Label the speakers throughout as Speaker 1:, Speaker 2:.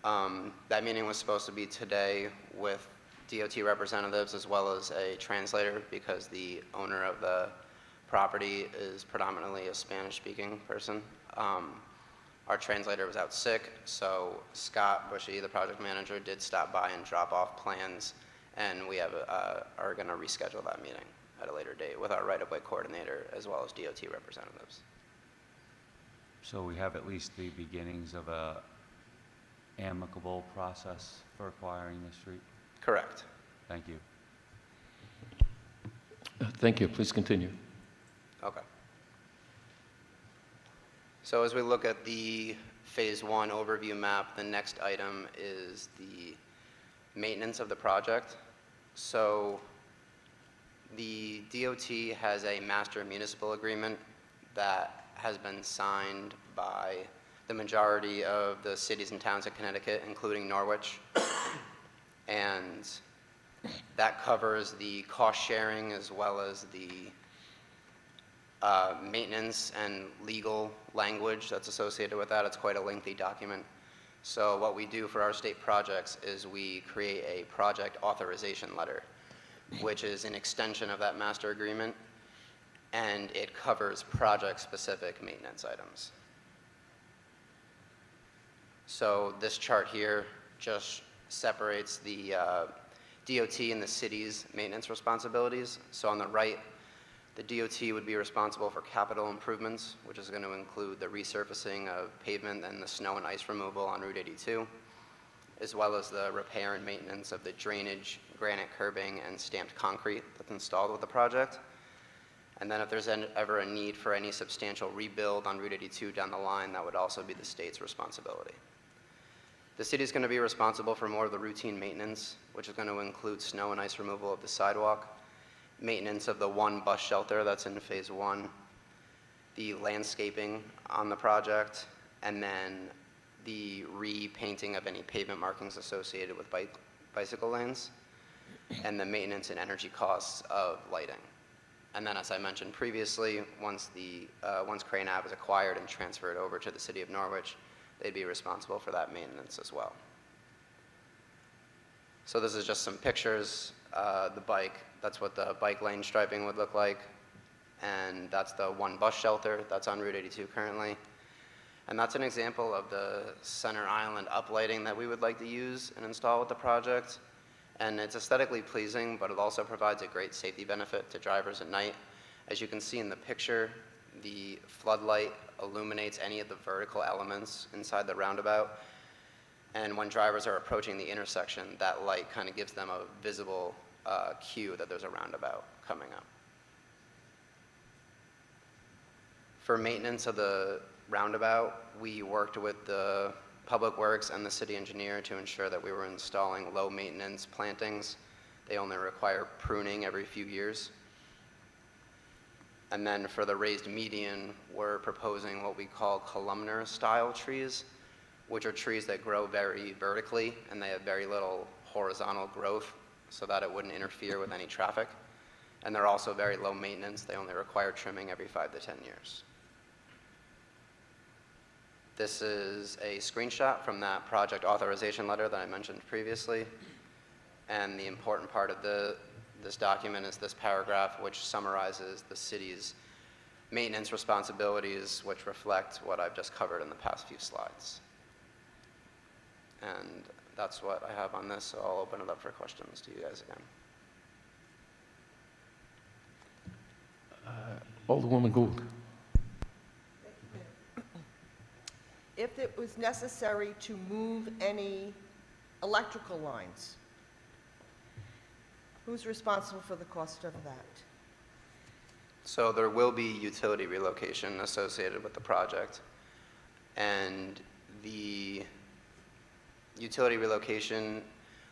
Speaker 1: That meeting was supposed to be today with DOT representatives as well as a translator because the owner of the property is predominantly a Spanish-speaking person. Our translator was out sick, so Scott Bushy, the project manager, did stop by and drop off plans, and we are going to reschedule that meeting at a later date with our right-of-way coordinator as well as DOT representatives.
Speaker 2: So we have at least the beginnings of a amicable process for acquiring the street?
Speaker 1: Correct.
Speaker 2: Thank you.
Speaker 3: Thank you. Please continue.
Speaker 1: Okay. So as we look at the Phase 1 overview map, the next item is the maintenance of the project. So the DOT has a master municipal agreement that has been signed by the majority of the cities and towns in Connecticut, including Norwich. And that covers the cost sharing as well as the maintenance and legal language that's associated with that. It's quite a lengthy document. So what we do for our state projects is we create a project authorization letter, which is an extension of that master agreement, and it covers project-specific maintenance items. So this chart here just separates the DOT and the city's maintenance responsibilities. So on the right, the DOT would be responsible for capital improvements, which is going to include the resurfacing of pavement and the snow and ice removal on Route 82, as well as the repair and maintenance of the drainage, granite curbing, and stamped concrete that's installed with the project. And then if there's ever a need for any substantial rebuild on Route 82 down the line, that would also be the state's responsibility. The city is going to be responsible for more of the routine maintenance, which is going to include snow and ice removal of the sidewalk, maintenance of the one bus shelter that's in Phase 1, the landscaping on the project, and then the repainting of any pavement markings associated with bicycle lanes, and the maintenance and energy costs of lighting. And then, as I mentioned previously, once Crane Ave is acquired and transferred over to the city of Norwich, they'd be responsible for that maintenance as well. So this is just some pictures. The bike, that's what the bike lane striping would look like. And that's the one bus shelter that's on Route 82 currently. And that's an example of the center island uplighting that we would like to use and install with the project. And it's aesthetically pleasing, but it also provides a great safety benefit to drivers at night. As you can see in the picture, the floodlight illuminates any of the vertical elements inside the roundabout. And when drivers are approaching the intersection, that light kind of gives them a visible cue that there's a roundabout coming up. For maintenance of the roundabout, we worked with the Public Works and the city engineer to ensure that we were installing low maintenance plantings. They only require pruning every few years. And then for the raised median, we're proposing what we call columnar style trees, which are trees that grow very vertically and they have very little horizontal growth so that it wouldn't interfere with any traffic. And they're also very low maintenance. They only require trimming every 5 to 10 years. This is a screenshot from that project authorization letter that I mentioned previously. And the important part of this document is this paragraph, which summarizes the city's maintenance responsibilities, which reflect what I've just covered in the past few slides. And that's what I have on this, so I'll open it up for questions to you guys again.
Speaker 3: Alderwoman Gould.
Speaker 4: If it was necessary to move any electrical lines, who's responsible for the cost of that?
Speaker 1: So there will be utility relocation associated with the project. And the utility relocation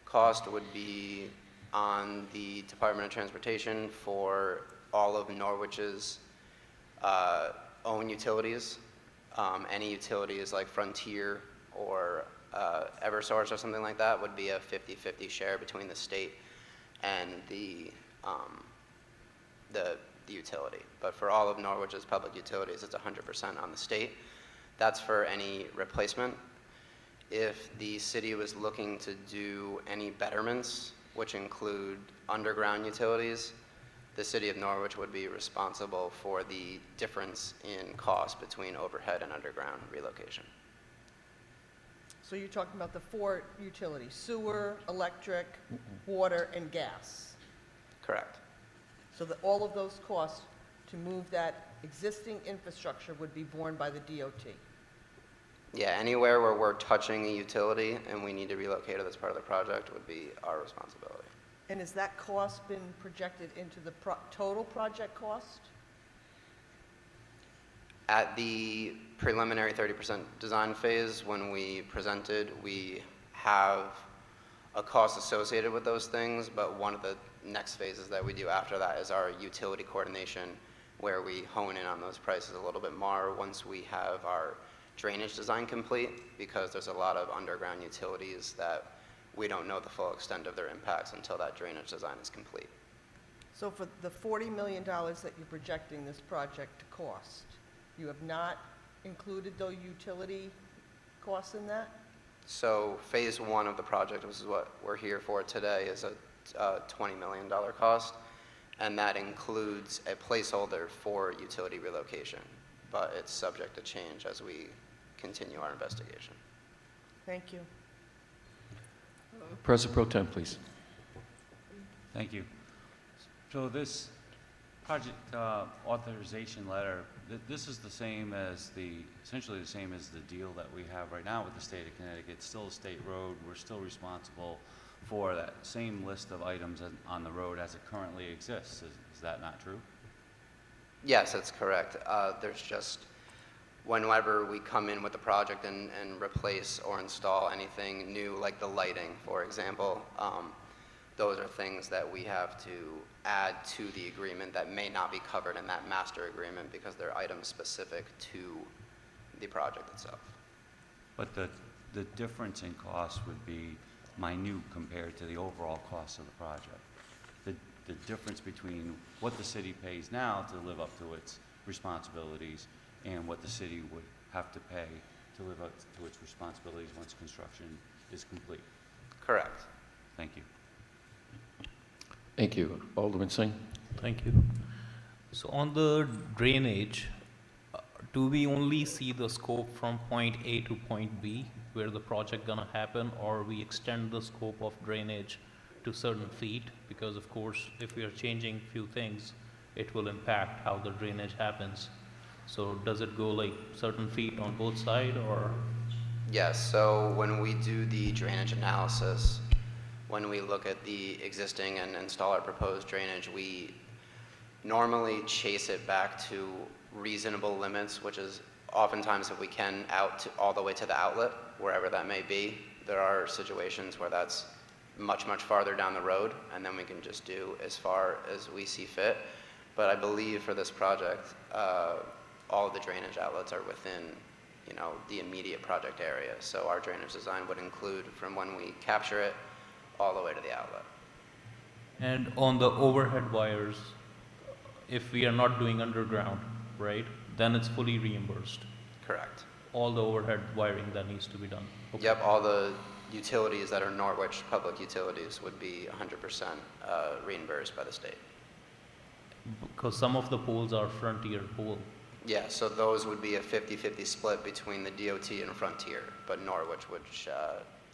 Speaker 1: cost would be on the Department of Transportation for all of Norwich's own utilities. Any utilities like Frontier or Eversource or something like that would be a 50-50 share between the state and the utility. But for all of Norwich's public utilities, it's 100% on the state. That's for any replacement. If the city was looking to do any betterments, which include underground utilities, the city of Norwich would be responsible for the difference in cost between overhead and underground relocation.
Speaker 4: So you're talking about the 4 utilities: sewer, electric, water, and gas.
Speaker 1: Correct.
Speaker 4: So that all of those costs to move that existing infrastructure would be borne by the DOT.
Speaker 1: Yeah, anywhere where we're touching a utility and we need to relocate it as part of the project would be our responsibility.
Speaker 4: And has that cost been projected into the total project cost?
Speaker 1: At the preliminary 30% design phase, when we presented, we have a cost associated with those things, but one of the next phases that we do after that is our utility coordination, where we hone in on those prices a little bit more once we have our drainage design complete, because there's a lot of underground utilities that we don't know the full extent of their impacts until that drainage design is complete.
Speaker 4: So for the $40 million that you're projecting this project to cost, you have not included the utility costs in that?
Speaker 1: So phase 1 of the project, which is what we're here for today, is a $20 million cost, and that includes a placeholder for utility relocation, but it's subject to change as we continue our investigation.
Speaker 4: Thank you.
Speaker 3: President Pro Tem, please.
Speaker 2: Thank you. So this project authorization letter, this is the same as essentially the same as the deal that we have right now with the state of Connecticut. It's still a state road. We're still responsible for that same list of items on the road as it currently exists. Is that not true?
Speaker 1: Yes, that's correct. There's just, whenever we come in with a project and replace or install anything new, like the lighting, for example, those are things that we have to add to the agreement that may not be covered in that master agreement because they're items specific to the project itself.
Speaker 2: But the difference in cost would be minute compared to the overall cost of the project. The difference between what the city pays now to live up to its responsibilities and what the city would have to pay to live up to its responsibilities once construction is complete.
Speaker 1: Correct.
Speaker 2: Thank you.
Speaker 3: Thank you. Alderman Singh.
Speaker 5: Thank you. So on the drainage, do we only see the scope from point A to point B, where the project gonna happen, or we extend the scope of drainage to certain feet? Because of course, if we are changing few things, it will impact how the drainage happens. So does it go like certain feet on both sides, or?
Speaker 1: Yes, so when we do the drainage analysis, when we look at the existing and install our proposed drainage, we normally chase it back to reasonable limits, which is oftentimes, if we can, all the way to the outlet, wherever that may be. There are situations where that's much, much farther down the road, and then we can just do as far as we see fit. But I believe for this project, all of the drainage outlets are within, the immediate project area. So our drainage design would include from when we capture it all the way to the outlet.
Speaker 5: And on the overhead wires, if we are not doing underground, right, then it's fully reimbursed.
Speaker 1: Correct.
Speaker 5: All the overhead wiring that needs to be done. Okay.
Speaker 1: Yep, all the utilities that are Norwich public utilities would be 100% reimbursed by the state.
Speaker 5: Because some of the poles are frontier pole.
Speaker 1: Yeah, so those would be a 50-50 split between the DOT and Frontier, but Norwich would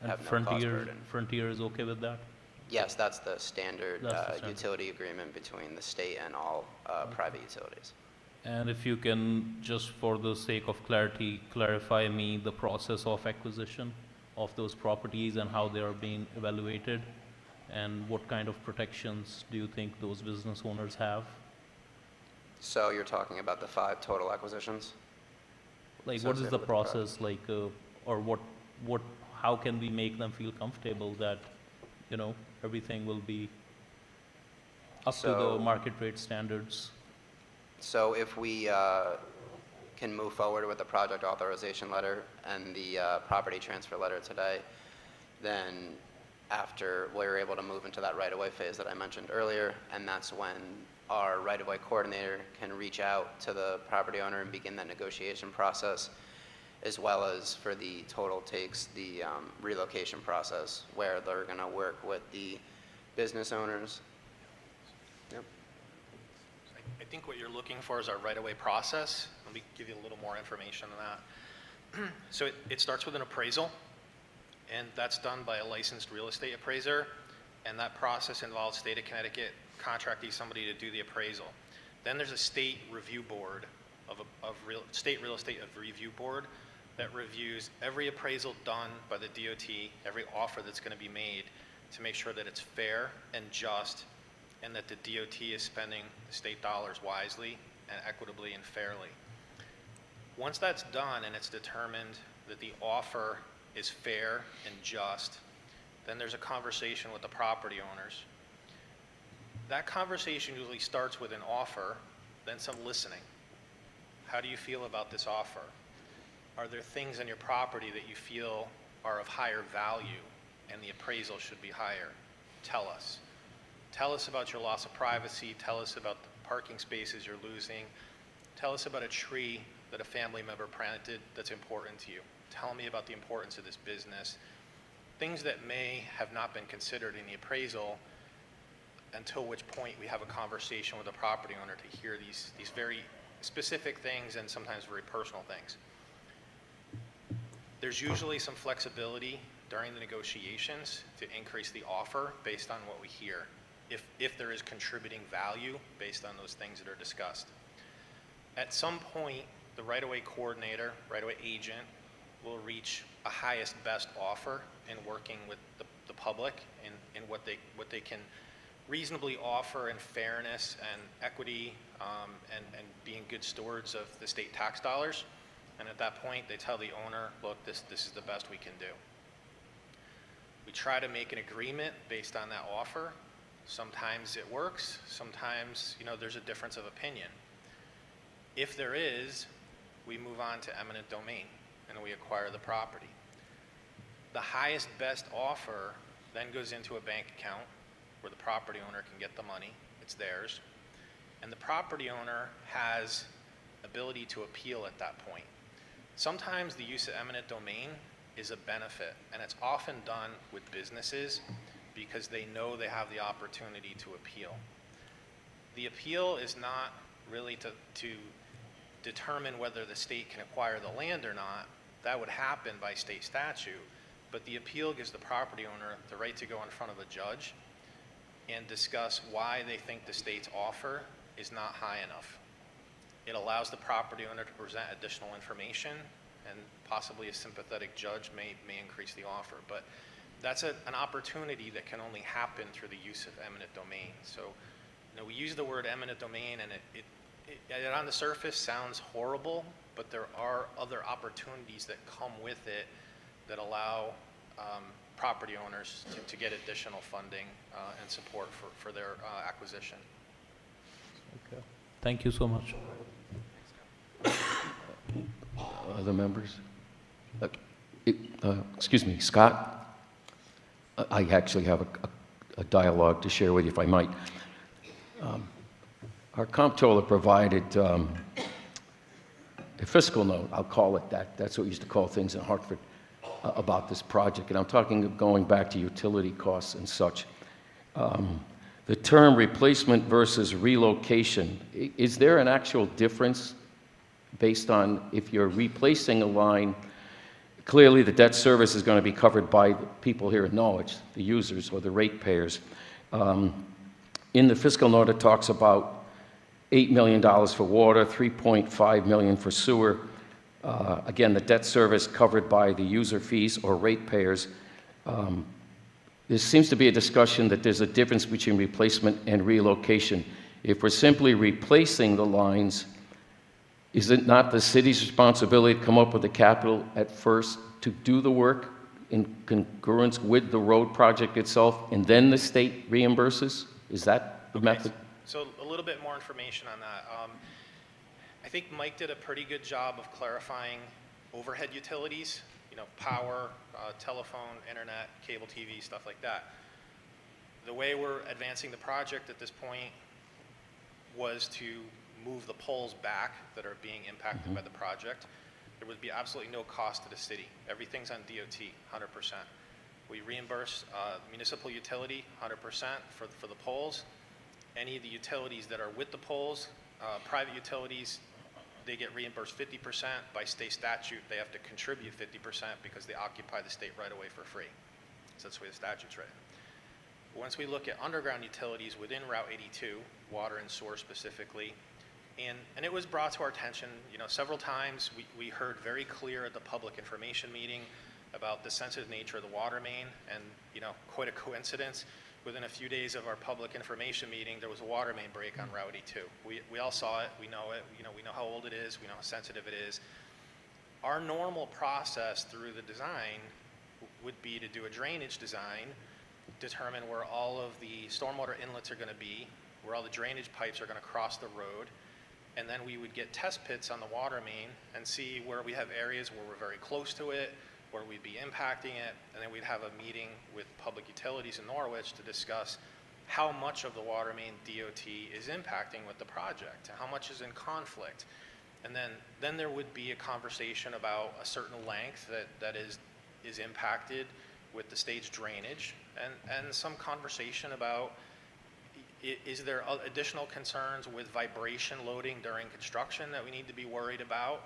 Speaker 5: And
Speaker 1: have no cost
Speaker 5: Frontier,
Speaker 1: burden.
Speaker 5: Frontier is okay with that?
Speaker 1: Yes, that's the standard
Speaker 5: That's the standard.
Speaker 1: utility agreement between the state and all private utilities.
Speaker 5: And if you can, just for the sake of clarity, clarify me the process of acquisition of those properties and how they are being evaluated, and what kind of protections do you think those business owners have?
Speaker 1: So you're talking about the 5 total acquisitions?
Speaker 5: Like, what is
Speaker 1: Associated
Speaker 5: the
Speaker 1: with the project.
Speaker 5: process like, or how can we make them feel comfortable that, everything will be up to
Speaker 1: So-
Speaker 5: the market rate standards?
Speaker 1: So if we can move forward with the project authorization letter and the property transfer letter today, then after we're able to move into that right-of-way phase that I mentioned earlier, and that's when our right-of-way coordinator can reach out to the property owner and begin that negotiation process. as well as for the total takes, the relocation process, where they're going to work with the business owners. Yep.
Speaker 6: I think what you're looking for is our right-of-way process. Let me give you a little more information on that. So it starts with an appraisal, and that's done by a licensed real estate appraiser, and that process involves state of Connecticut contracting somebody to do the appraisal. Then there's a state review board state real estate review board that reviews every appraisal done by the DOT, every offer that's going to be made, to make sure that it's fair and just, and that the DOT is spending the state dollars wisely and equitably and fairly. Once that's done and it's determined that the offer is fair and just, then there's a conversation with the property owners. That conversation usually starts with an offer, then some listening. How do you feel about this offer? Are there things on your property that you feel are of higher value and the appraisal should be higher? Tell us. Tell us about your loss of privacy. Tell us about the parking spaces you're losing. Tell us about a tree that a family member planted that's important to you. Tell me about the importance of this business. Things that may have not been considered in the appraisal, until which point we have a conversation with the property owner to hear these very specific things and sometimes very personal things. There's usually some flexibility during the negotiations to increase the offer based on what we hear, if there is contributing value based on those things that are discussed. At some point, the right-of-way coordinator, right-of-way agent, will reach a highest best offer in working with the public in what they can reasonably offer in fairness and equity, and being good stewards of the state tax dollars. And at that point, they tell the owner, look, this is the best we can do. We try to make an agreement based on that offer. Sometimes it works, sometimes, there's a difference of opinion. If there is, we move on to eminent domain and we acquire the property. The highest best offer then goes into a bank account where the property owner can get the money, it's theirs, and the property owner has ability to appeal at that point. Sometimes the use of eminent domain is a benefit, and it's often done with businesses because they know they have the opportunity to appeal. The appeal is not really to determine whether the state can acquire the land or not. That would happen by state statute, but the appeal gives the property owner the right to go in front of a judge and discuss why they think the state's offer is not high enough. It allows the property owner to present additional information, and possibly a sympathetic judge may increase the offer. But that's an opportunity that can only happen through the use of eminent domain. So, we use the word eminent domain, and it on the surface sounds horrible, but there are other opportunities that come with it that allow property owners to get additional funding and support for their acquisition.
Speaker 5: Okay. Thank you so much.
Speaker 3: Other members? Excuse me, Scott? I actually have a dialogue to share with you, if I might. Our comptroller provided a fiscal note, I'll call it that. That's what we used to call things in Hartford about this project. And I'm talking going back to utility costs and such. The term replacement versus relocation, is there an actual difference based on if you're replacing a line? Clearly, the debt service is going to be covered by the people here in Norwich, the users or the ratepayers. In the fiscal note, it talks about $8 million for water, $3.5 million for sewer. Again, the debt service covered by the user fees or ratepayers. There seems to be a discussion that there's a difference between replacement and relocation. If we're simply replacing the lines, is it not the city's responsibility to come up with the capital at first to do the work in congruence with the road project itself, and then the state reimburses? Is that the method?
Speaker 6: So a little bit more information on that. I think Mike did a pretty good job of clarifying overhead utilities, power, telephone, internet, cable TV, stuff like that. The way we're advancing the project at this point was to move the poles back that are being impacted by the project. there would be absolutely no cost to the city. Everything's on DOT, 100%. We reimburse municipal utility 100% for the poles. Any of the utilities that are with the poles, private utilities, they get reimbursed 50%. By state statute, they have to contribute 50% because they occupy the state right away for free. So that's the way the statute's written. Once we look at underground utilities within Route 82, water and sewer specifically, and it was brought to our attention, several times. We heard very clear at the public information meeting about the sensitive nature of the water main, and quite a coincidence. Within a few days of our public information meeting, there was a water main break on Route 82. We all saw it. We know it. We know how old it is. We know how sensitive it is. Our normal process through the design would be to do a drainage design, determine where all of the stormwater inlets are going to be, where all the drainage pipes are going to cross the road, and then we would get test pits on the water main and see where we have areas where we're very close to it, where we'd be impacting it, and then we'd have a meeting with public utilities in Norwich to discuss how much of the water main DOT is impacting with the project, how much is in conflict. And then there would be a conversation about a certain length that is impacted with the stage drainage, and some conversation about is there additional concerns with vibration loading during construction that we need to be worried about,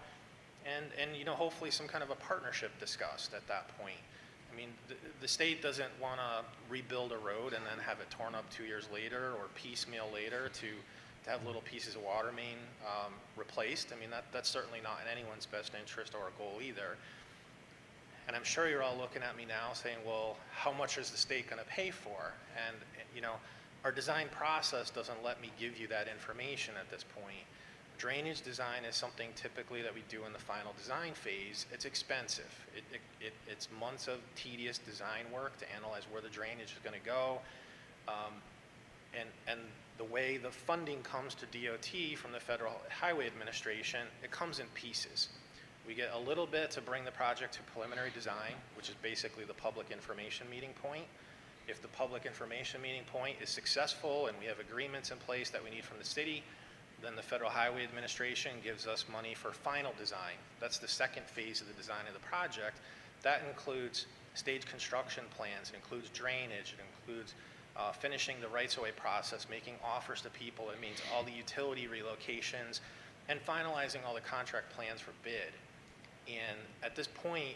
Speaker 6: and hopefully some kind of a partnership discussed at that point. I mean, the state doesn't want to rebuild a road and then have it torn up 2 years later or piecemeal later to have little pieces of water main replaced. I mean, that's certainly not in anyone's best interest or a goal either. And I'm sure you're all looking at me now saying, well, how much is the state going to pay for? And, our design process doesn't let me give you that information at this point. Drainage design is something typically that we do in the final design phase. It's expensive. It's months of tedious design work to analyze where the drainage is going to go. And the way the funding comes to DOT from the Federal Highway Administration, it comes in pieces. We get a little bit to bring the project to preliminary design, which is basically the public information meeting point. If the public information meeting point is successful and we have agreements in place that we need from the city, then the Federal Highway Administration gives us money for final design. That's the second phase of the design of the project. That includes stage construction plans, it includes drainage, it includes finishing the rights-of-way process, making offers to people. It means all the utility relocations and finalizing all the contract plans for bid. And at this point,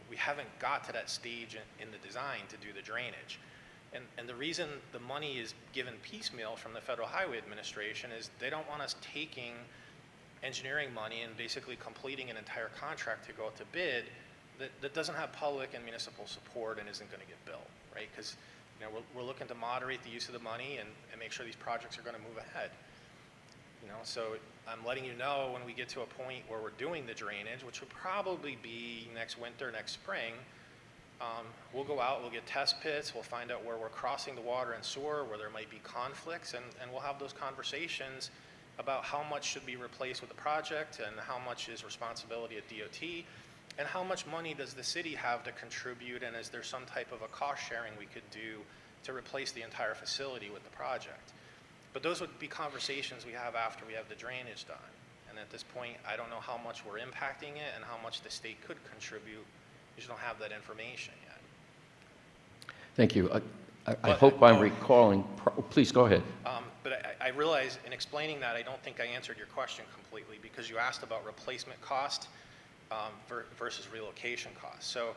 Speaker 6: we haven't got to that stage in the design to do the drainage. And the reason the money is given piecemeal from the Federal Highway Administration is they don't want us taking engineering money and basically completing an entire contract to go out to bid that doesn't have public and municipal support and isn't going to get built, right? Because we're looking to moderate the use of the money and make sure these projects are going to move ahead. So I'm letting you know when we get to a point where we're doing the drainage, which will probably be next winter, next spring. We'll go out, we'll get test pits, we'll find out where we're crossing the water and sewer, where there might be conflicts, and we'll have those conversations about how much should be replaced with the project and how much is responsibility of DOT, and how much money does the city have to contribute, and is there some type of a cost sharing we could do to replace the entire facility with the project. But those would be conversations we have after we have the drainage done. And at this point, I don't know how much we're impacting it and how much the state could contribute. We just don't have that information yet.
Speaker 3: Thank you. I hope I'm recalling, please go ahead.
Speaker 6: But I realize in explaining that, I don't think I answered your question completely, because you asked about replacement cost versus relocation cost. So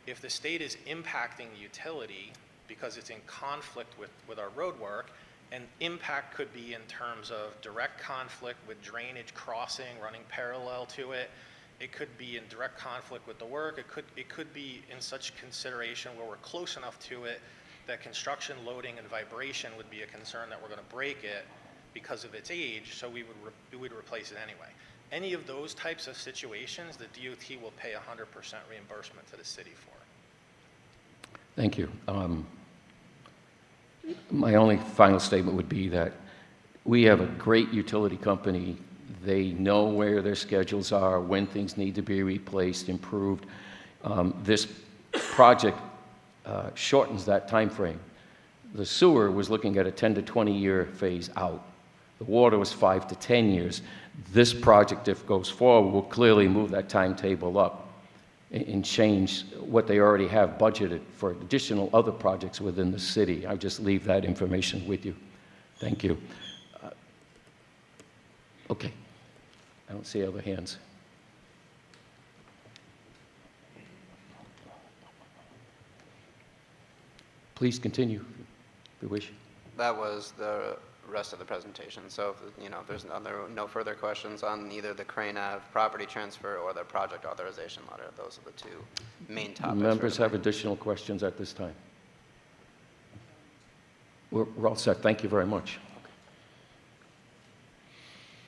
Speaker 6: if the state is impacting the utility because it's in conflict with our road work, and impact could be in terms of direct conflict with drainage crossing, running parallel to it. It could be in direct conflict with the work. It could be in such consideration where we're close enough to it that construction loading and vibration would be a concern that we're going to break it because of its age, so we would replace it anyway. Any of those types of situations, the DOT will pay 100% reimbursement to the city for.
Speaker 3: Thank you. My only final statement would be that we have a great utility company. They know where their schedules are, when things need to be replaced, improved. This project shortens that time frame. The sewer was looking at a 10 to 20 year phase out. The water was 5 to 10 years. This project, if it goes forward, will clearly move that timetable up and change what they already have budgeted for additional other projects within the city. I'll just leave that information with you. Thank you. Okay. I don't see other hands. Please continue, if you wish.
Speaker 1: That was the rest of the presentation. So, if, if there's no further questions on either the Crane Ave property transfer or the project authorization letter, those are the two main topics. for
Speaker 3: Members have
Speaker 1: tonight.
Speaker 3: additional questions at this time? We're all set. Thank you very much.